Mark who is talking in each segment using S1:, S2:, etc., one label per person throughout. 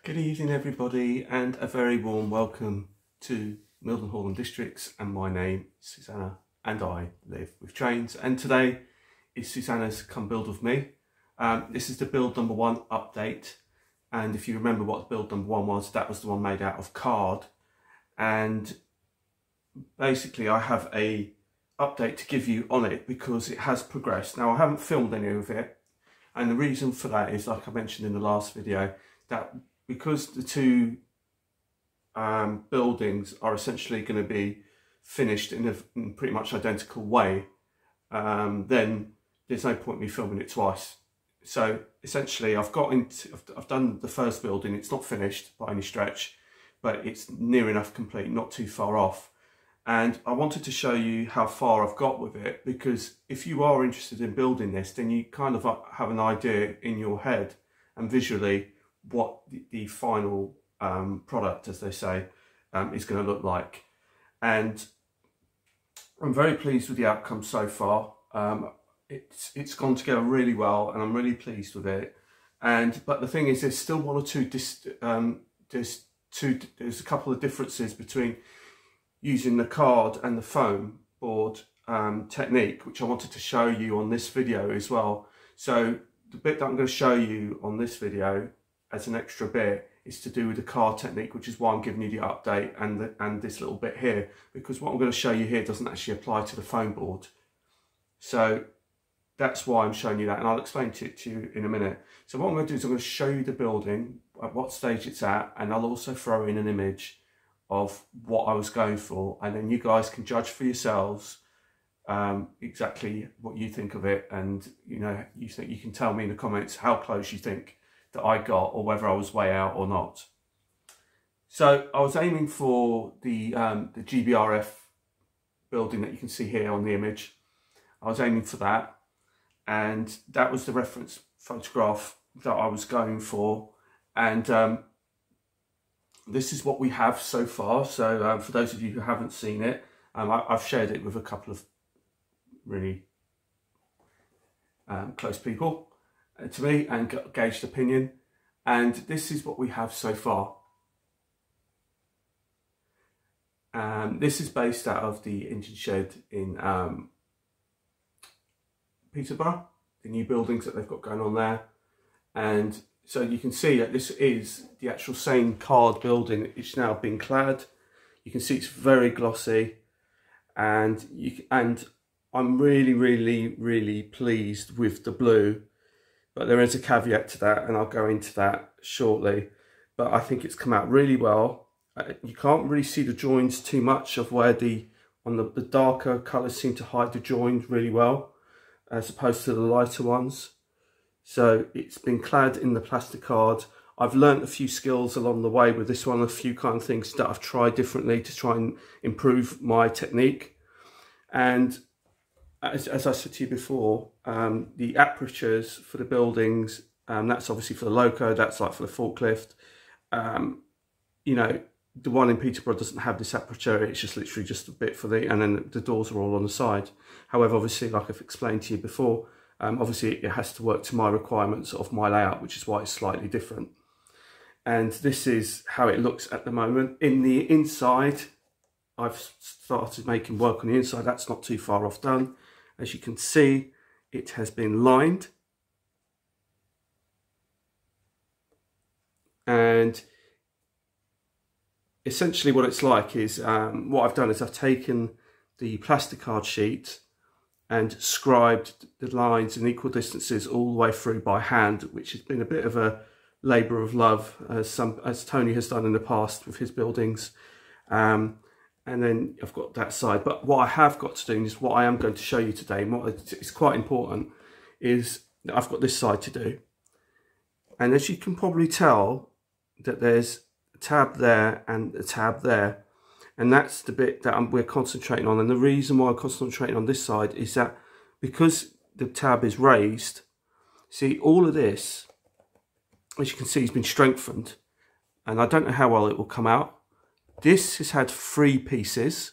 S1: Good evening everybody, and a very warm welcome to Mildenhall and Districts. And my name is Susannah and I live with trains, and today is Susannah's Come Build With Me. This is the build number 1 update, and if you remember what build number 1 was, that was the one made out of card. And basically I have a update to give you on it because it has progressed. Now I haven't filmed any of it, and the reason for that is, like I mentioned in the last video, that because the two buildings are essentially going to be finished in a pretty much identical way, then there's no point me filming it twice. So essentially I've done the first building. It's not finished by any stretch, but it's near enough complete, not too far off. And I wanted to show you how far I've got with it, because if you are interested in building this, then you kind of have an idea in your head and visually what the final product, as they say, is going to look like. And I'm very pleased with the outcome so far. It's gone together really well, and I'm really pleased with it. But the thing is, there's still one or two there's a couple of differences between using the card and the foam board technique, which I wanted to show you on this video as well. So the bit that I'm going to show you on this video as an extra bit is to do with the card technique, which is why I'm giving you the update and this little bit here, because what I'm going to show you here doesn't actually apply to the foam board. So that's why I'm showing you that, and I'll explain it to you in a minute. So what I'm going to do is I'm going to show you the building, at what stage it's at, and I'll also throw in an image of what I was going for, and then you guys can judge for yourselves exactly what you think of it. And you can tell me in the comments how close you think that I got, or whether I was way out or not. So I was aiming for the GBRF building that you can see here on the image. I was aiming for that, and that was the reference photograph that I was going for. And this is what we have so far. So for those of you who haven't seen it, I've shared it with a couple of really close people to me and gauged opinion. And this is what we have so far. This is based out of the engine shed in Peterborough, the new buildings that they've got going on there. And so you can see that this is the actual same card building. It's now been clad. You can see it's very glossy, and I'm really pleased with the blue. But there is a caveat to that, and I'll go into that shortly. But I think it's come out really well. You can't really see the joins too much of where the darker colours seem to hide the joins really well, as opposed to the lighter ones. So it's been clad in the plastic card. I've learnt a few skills along the way with this one, a few kind of things that I've tried differently to try and improve my technique. And as I said to you before, the apertures for the buildings, that's obviously for the loco, that's like for the forklift. The one in Peterborough doesn't have this aperture, it's just literally just a bit for and then the doors are all on the side. However, obviously, like I've explained to you before, obviously it has to work to my requirements of my layout, which is why it's slightly different. And this is how it looks at the moment. In the inside, I've started making work on the inside. That's not too far off done. As you can see, it has been lined. And essentially what it's like is, what I've done is I've taken the plastic card sheet and scribed the lines in equal distances all the way through by hand, which has been a bit of a labour of love, as Tony has done in the past with his buildings. And then I've got that side. But what I have got to do, and is what I am going to show you today, and what is quite important, is that I've got this side to do. And as you can probably tell, that there's a tab there and a tab there. And that's the bit that we're concentrating on. And the reason why I'm concentrating on this side is that because the tab is raised, see, all of this, as you can see, has been strengthened. And I don't know how well it will come out. This has had 3 pieces.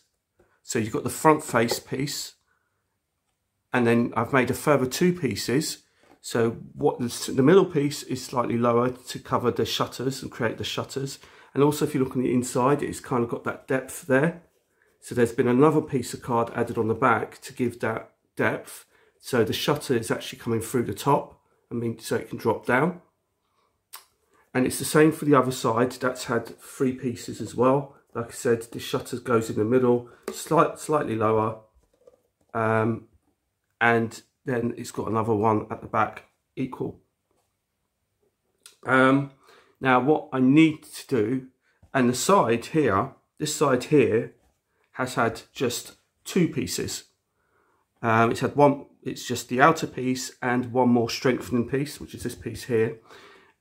S1: So you've got the front face piece. And then I've made a further 2 pieces So what the middle piece is slightly lower to cover the shutters and create the shutters. And also if you look on the inside, it's kind of got that depth there. So there's been another piece of card added on the back to give that depth. So the shutter is actually coming through the top, so it can drop down. And it's the same for the other side. That's had 3 pieces as well. Like I said, the shutter goes in the middle, slightly lower. And then it's got another one at the back equal. Now what I need to do, and the side here, this side here has had just 2 pieces. It's had one, it's just the outer piece and one more strengthening piece, which is this piece here.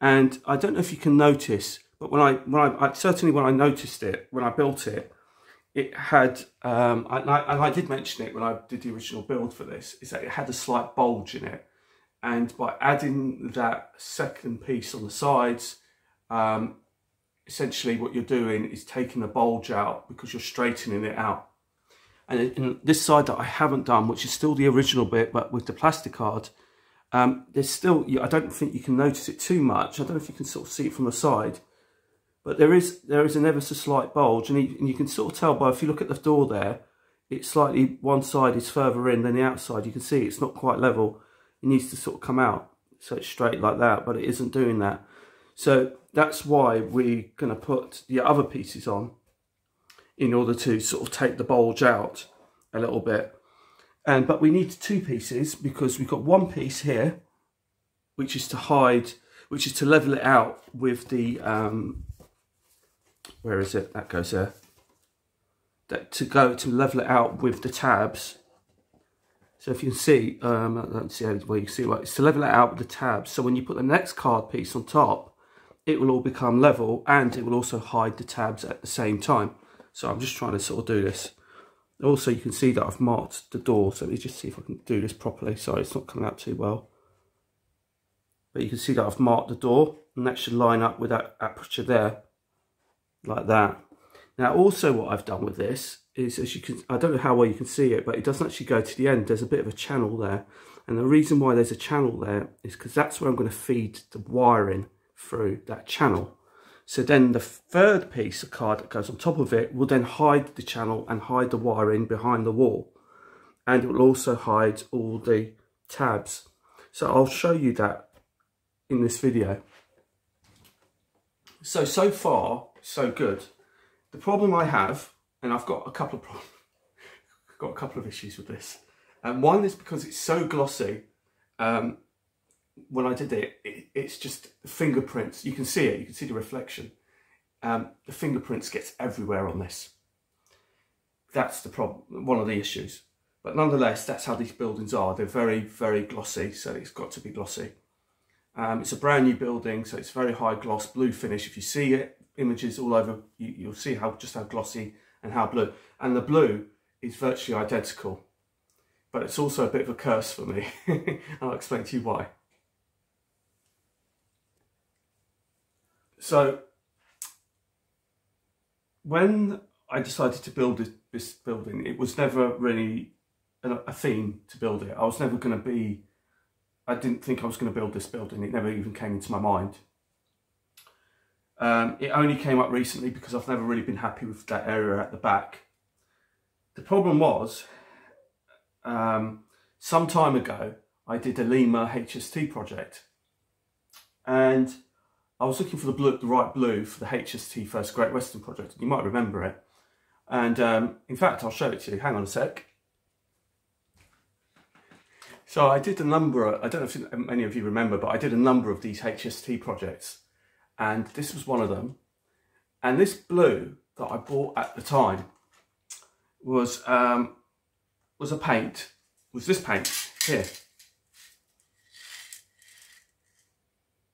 S1: And I don't know if you can notice, but when I noticed it when I built it, it had, and I did mention it when I did the original build for this, is that it had a slight bulge in it. And by adding that second piece on the sides, essentially what you're doing is taking the bulge out because you're straightening it out. And in this side that I haven't done, which is still the original bit, but with the plastic card, there's still, I don't think you can notice it too much. I don't know if you can sort of see it from the side, but there is an ever so slight bulge, and you can sort of tell by, if you look at the door there, it's slightly, one side is further in than the outside. You can see it's not quite level. It needs to sort of come out so it's straight like that, but it isn't doing that. So that's why we're going to put the other pieces on, in order to sort of take the bulge out a little bit. But we need 2 pieces, because we've got one piece here, which is to hide, which is to level it out with the, where is it? That goes there. To level it out with the tabs. So if you can see, I don't see how well you can see, it's to level it out with the tabs. So when you put the next card piece on top, it will all become level, and it will also hide the tabs at the same time. So I'm just trying to sort of do this. Also, you can see that I've marked the door. So let me just see if I can do this properly. Sorry, it's not coming out too well. But you can see that I've marked the door, and that should line up with that aperture there, like that. Now, also what I've done with this is, as you can, I don't know how well you can see it, but it doesn't actually go to the end. There's a bit of a channel there. And the reason why there's a channel there is because that's where I'm going to feed the wiring through that channel. So then the third piece of card that goes on top of it will then hide the channel and hide the wiring behind the wall. And it will also hide all the tabs. So I'll show you that in this video. So far, so good. The problem I have, and I've got a couple of problems, I've got a couple of issues with this. One is because it's so glossy. When I did it, it's just fingerprints. You can see it, you can see the reflection. The fingerprints gets everywhere on this. That's the problem, one of the issues. But nonetheless, that's how these buildings are. They're very, very glossy, so it's got to be glossy. It's a brand new building, so it's very high gloss, blue finish. If you see it, images all over, you'll see just how glossy and how blue. And the blue is virtually identical. But it's also a bit of a curse for me. And I'll explain to you why. So, when I decided to build this building, it was never really a theme to build it. I was never going to be, I didn't think I was going to build this building. It never even came into my mind. It only came up recently because I've never really been happy with that area at the back. The problem was, some time ago, I did a Lima HST project, and I was looking for the right blue for the HST First Great Western project. You might remember it. And in fact, I'll show it to you. Hang on a sec. So I did a number, I don't know if many of you remember, but I did a number of these HST projects. And this was one of them. And this blue that I bought at the time was a paint, was this paint here.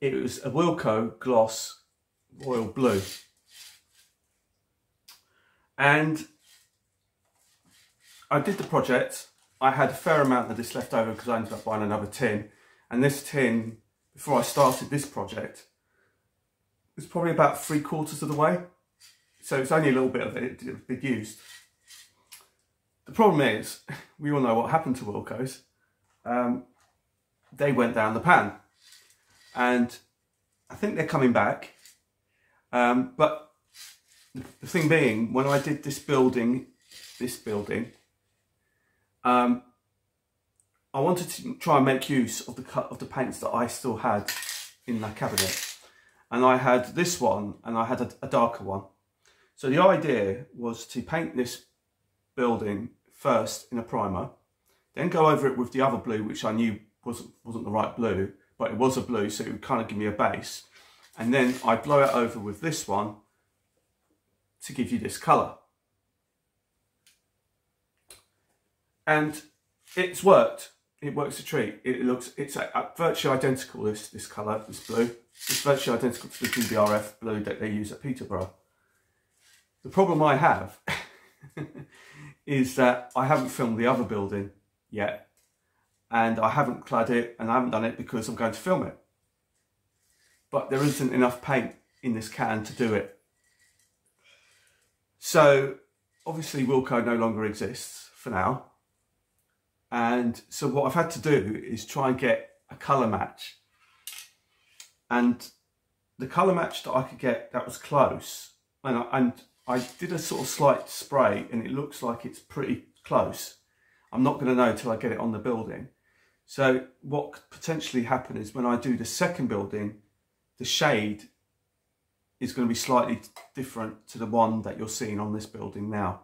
S1: It was a Wilko Gloss Royal Blue. And I did the project. I had a fair amount of this left over because I ended up buying another tin. And this tin, before I started this project, was probably about 3/4 of the way. So it's only a little bit of it had been used. The problem is, we all know what happened to Wilko's. they went down the pan. And I think they're coming back. But the thing being, when I did this building, I wanted to try and make use of the paints that I still had in that cabinet. And I had this one and I had a darker one. So the idea was to paint this building first in a primer, then go over it with the other blue, which I knew wasn't the right blue, but it was a blue, so it would kind of give me a base. And then I blow it over with this one to give you this colour. And it's worked. It works a treat. It's virtually identical, this colour, this blue. It's virtually identical to the PBRF blue that they use at Peterborough. The problem I have is that I haven't filmed the other building yet, and I haven't clad it, and I haven't done it because I'm going to film it. But there isn't enough paint in this can to do it. So obviously Wilko no longer exists for now. And so what I've had to do is try and get a colour match. And the colour match that I could get that was close, and I did a sort of slight spray and it looks like it's pretty close. I'm not going to know till I get it on the building. So what could potentially happen is when I do the second building, the shade is going to be slightly different to the one that you're seeing on this building now.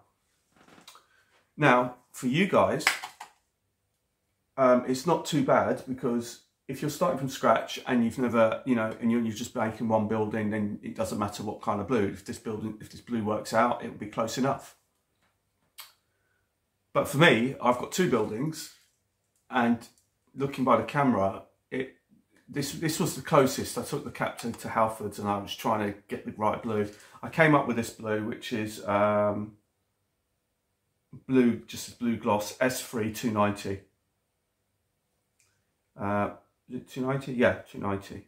S1: Now, for you guys, it's not too bad, because if you're starting from scratch and you've never, and you're just making one building, then it doesn't matter what kind of blue. If this blue works out, it will be close enough. But for me, I've got two buildings, and looking by the camera, this was the closest. I took the captain to Halfords and I was trying to get the right blue. I came up with this blue, which is blue, just a blue gloss, S3 290. 290? Yeah, 290.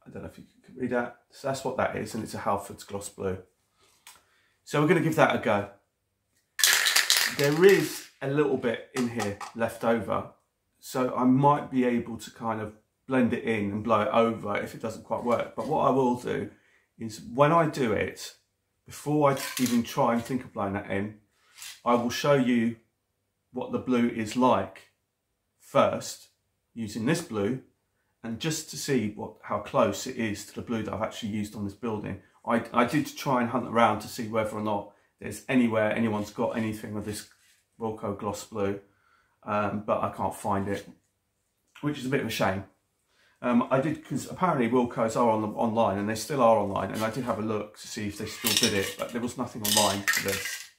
S1: I don't know if you can read that. So that's what that is, and it's a Halfords gloss blue. So we're going to give that a go. There is a little bit in here left over, so I might be able to kind of blend it in and blow it over if it doesn't quite work. But what I will do is, when I do it, before I even try and think of blowing that in, I will show you what the blue is like first, using this blue, and just to see how close it is to the blue that I've actually used on this building. I did try and hunt around to see whether or not there's anywhere anyone's got anything with this Wilko gloss blue, but I can't find it, which is a bit of a shame. I did, because apparently Wilko's are online, and they still are online, and I did have a look to see if they still did it, but there was nothing online for this.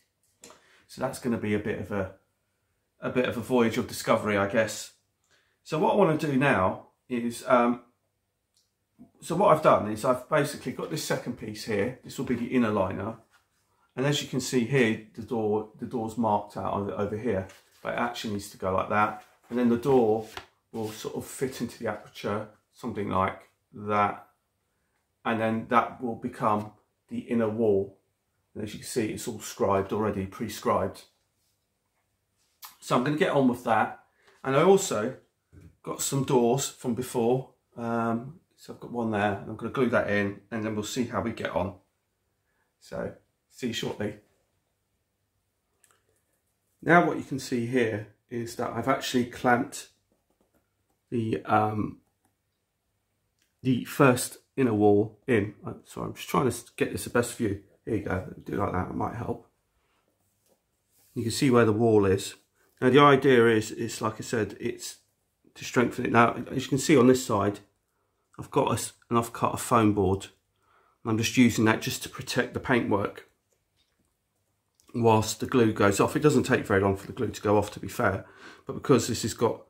S1: So that's going to be a bit of a voyage of discovery, I guess. So what I want to do now is, so what I've done is I've basically got this second piece here. This will be the inner liner, and as you can see here, the door's marked out over here, but it actually needs to go like that, and then the door will sort of fit into the aperture, something like that, and then that will become the inner wall. And as you can see, it's all scribed already, pre-scribed. So I'm going to get on with that, and I also got some doors from before, so I've got one there, and I'm going to glue that in, and then we'll see how we get on. So see you shortly. Now what you can see here is that I've actually clamped the first inner wall in. Sorry, I'm just trying to get this the best view. Here you go, do it like that, it might help. You can see where the wall is. Now the idea is, it's like I said, it's to strengthen it. Now, as you can see on this side, I've got an off-cut of foam board. I'm just using that just to protect the paintwork whilst the glue goes off. It doesn't take very long for the glue to go off, to be fair, but because this has got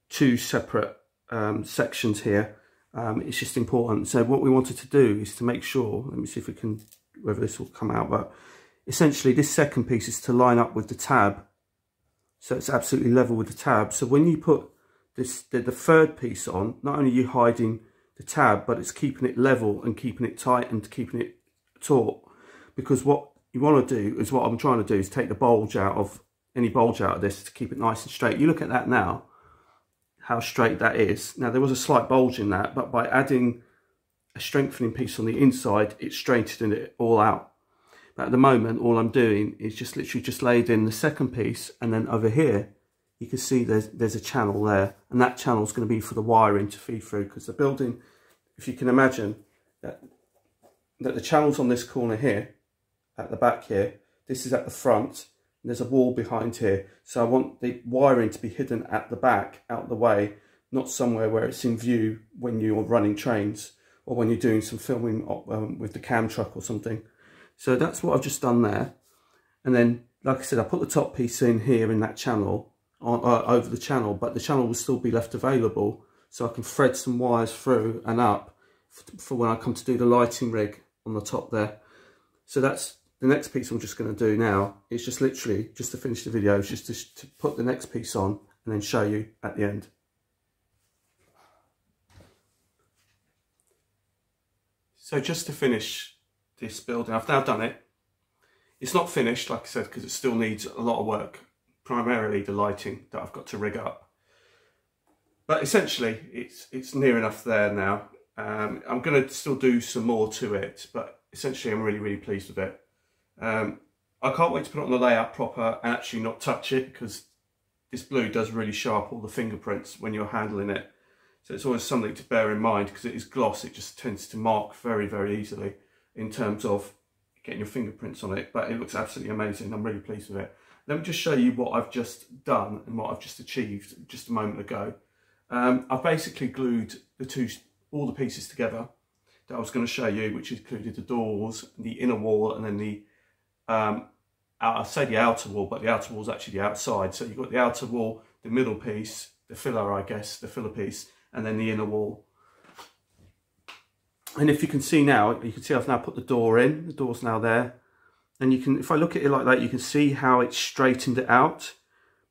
S1: two separate sections here, it's just important. So what we wanted to do is to make sure, let me see if we can, whether this will come out, but essentially this second piece is to line up with the tab, so it's absolutely level with the tab. So when you put the third piece on, not only are you hiding the tab, but it's keeping it level and keeping it tight and keeping it taut. Because what you want to do is, what I'm trying to do is take the bulge out of, any bulge out of this to keep it nice and straight. You look at that now, how straight that is. Now there was a slight bulge in that, but by adding a strengthening piece on the inside, it straightened it all out. But at the moment, all I'm doing is just literally just laid in the second piece, and then over here, you can see there's a channel there, and that channel is going to be for the wiring to feed through, because the building, if you can imagine that the channel's on this corner here, at the back here, this is at the front, and there's a wall behind here. So I want the wiring to be hidden at the back, out the way, not somewhere where it's in view when you're running trains or when you're doing some filming with the cam truck or something. So that's what I've just done there. And then, like I said, I put the top piece in here in that channel, over the channel, but the channel will still be left available, so I can thread some wires through and up for when I come to do the lighting rig on the top there. So that's the next piece I'm just going to do now. It's just literally, just to finish the video, is just to put the next piece on and then show you at the end. So just to finish this building, I've now done it. It's not finished, like I said, because it still needs a lot of work. Primarily the lighting that I've got to rig up. But essentially, it's near enough there now. I'm going to still do some more to it, but essentially I'm really pleased with it. I can't wait to put it on the layout proper and actually not touch it, because this blue does really show up all the fingerprints when you're handling it. So it's always something to bear in mind, because it is gloss, it just tends to mark very easily in terms of getting your fingerprints on it. But it looks absolutely amazing. I'm really pleased with it. Let me just show you what I've just done and what I've just achieved just a moment ago. I've basically glued all the pieces together that I was going to show you, which included the doors, the inner wall, and then the, I'll say the outer wall, but the outer wall is actually the outside. So you've got the outer wall, the middle piece, the filler, I guess, the filler piece, and then the inner wall. And if you can see now, you can see I've now put the door in, the door's now there. And you can, if I look at it like that, you can see how it's straightened it out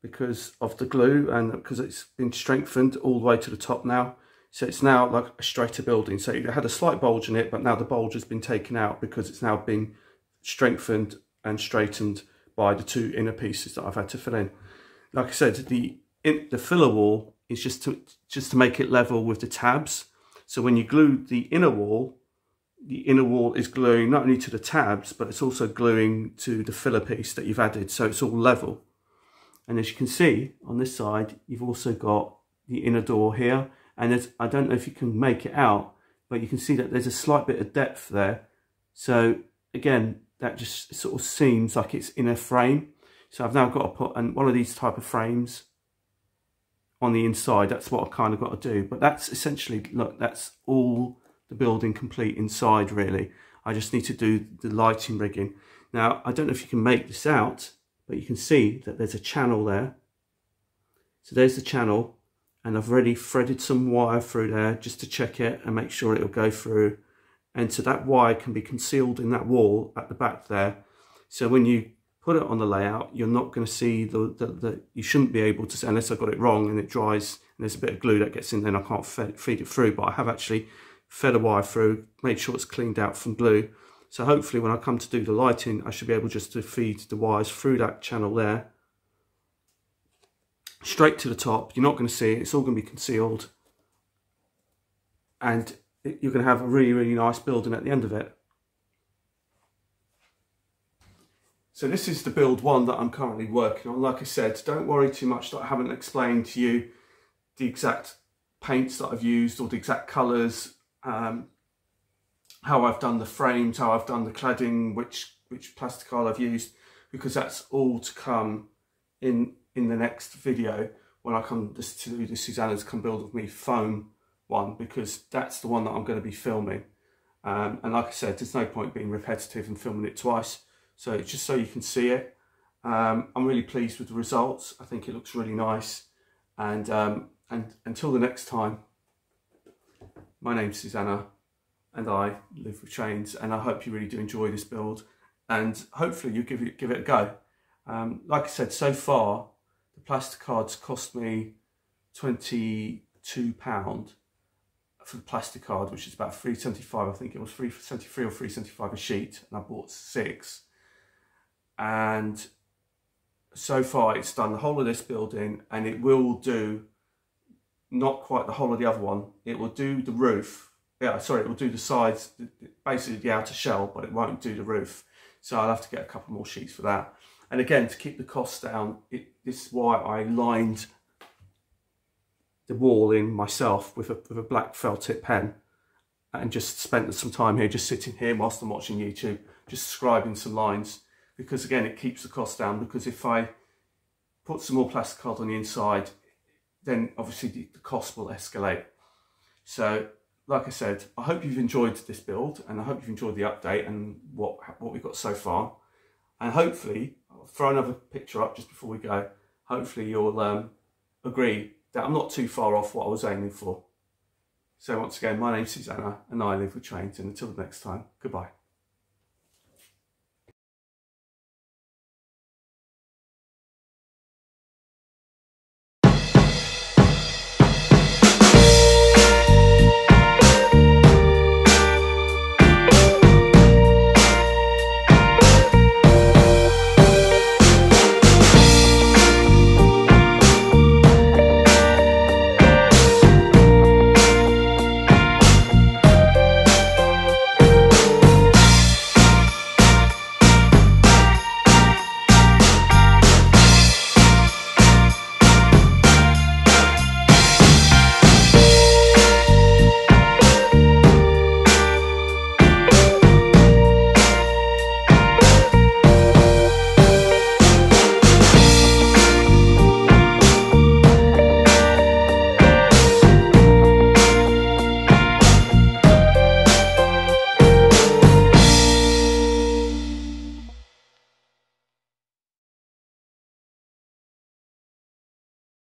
S1: because of the glue and because it's been strengthened all the way to the top now. So it's now like a straighter building. So it had a slight bulge in it, but now the bulge has been taken out because it's now been strengthened and straightened by the two inner pieces that I've had to fill in. Like I said, the filler wall is just to make it level with the tabs. So when you glue the inner wall is gluing not only to the tabs, but it's also gluing to the filler piece that you've added, so it's all level. And as you can see on this side, you've also got the inner door here, and I don't know if you can make it out, but you can see that there's a slight bit of depth there. So again, that just sort of seems like it's in a frame. So I've now got to put one of these type of frames on the inside. That's what I've kind of got to do. But that's essentially, look, that's all the building complete inside really. I just need to do the lighting rigging. Now, I don't know if you can make this out, but you can see that there's a channel there. So there's the channel, and I've already threaded some wire through there just to check it and make sure it'll go through. And so that wire can be concealed in that wall at the back there. So when you put it on the layout, you're not going to see you shouldn't be able to, unless I got it wrong and it dries and there's a bit of glue that gets in, then I can't feed it through. But I have actually fed a wire through, made sure it's cleaned out from glue. So hopefully when I come to do the lighting, I should be able just to feed the wires through that channel there, straight to the top. You're not going to see it, it's all going to be concealed. And you're going to have a really nice building at the end of it. So this is the build one that I'm currently working on. Like I said, don't worry too much that I haven't explained to you the exact paints that I've used or the exact colours, how I've done the frames, how I've done the cladding, which plasticard I've used, because that's all to come in the next video when I come to do the Susannah's Come Build With Me foam one, because that's the one that I'm going to be filming. And like I said, there's no point being repetitive and filming it twice. So it's just so you can see it. I'm really pleased with the results. I think it looks really nice. And until the next time, my name's Susannah and I live with trains, and I hope you really do enjoy this build, and hopefully you give it a go. Like I said, so far the plasticards cost me £22 for the plasticard, which is about £3.75. I think it was £3.73 or £3.75 a sheet, and I bought 6. And so far it's done the whole of this building, and it will do not quite the whole of the other one. It will do the roof. Yeah, sorry, it will do the sides, basically the outer shell, but it won't do the roof. So I'll have to get a couple more sheets for that. And again, to keep the costs down, this is why I lined the wall in myself with a black felt tip pen, and just spent some time here, just sitting here whilst I'm watching YouTube, just scribing some lines, because again, it keeps the cost down. Because if I put some more plastic card on the inside, then obviously the cost will escalate. So like I said, I hope you've enjoyed this build, and I hope you've enjoyed the update and what we've got so far. And hopefully, I'll throw another picture up just before we go. Hopefully you'll agree that I'm not too far off what I was aiming for. So once again, my name's Susannah and I live with trains, and until the next time, goodbye.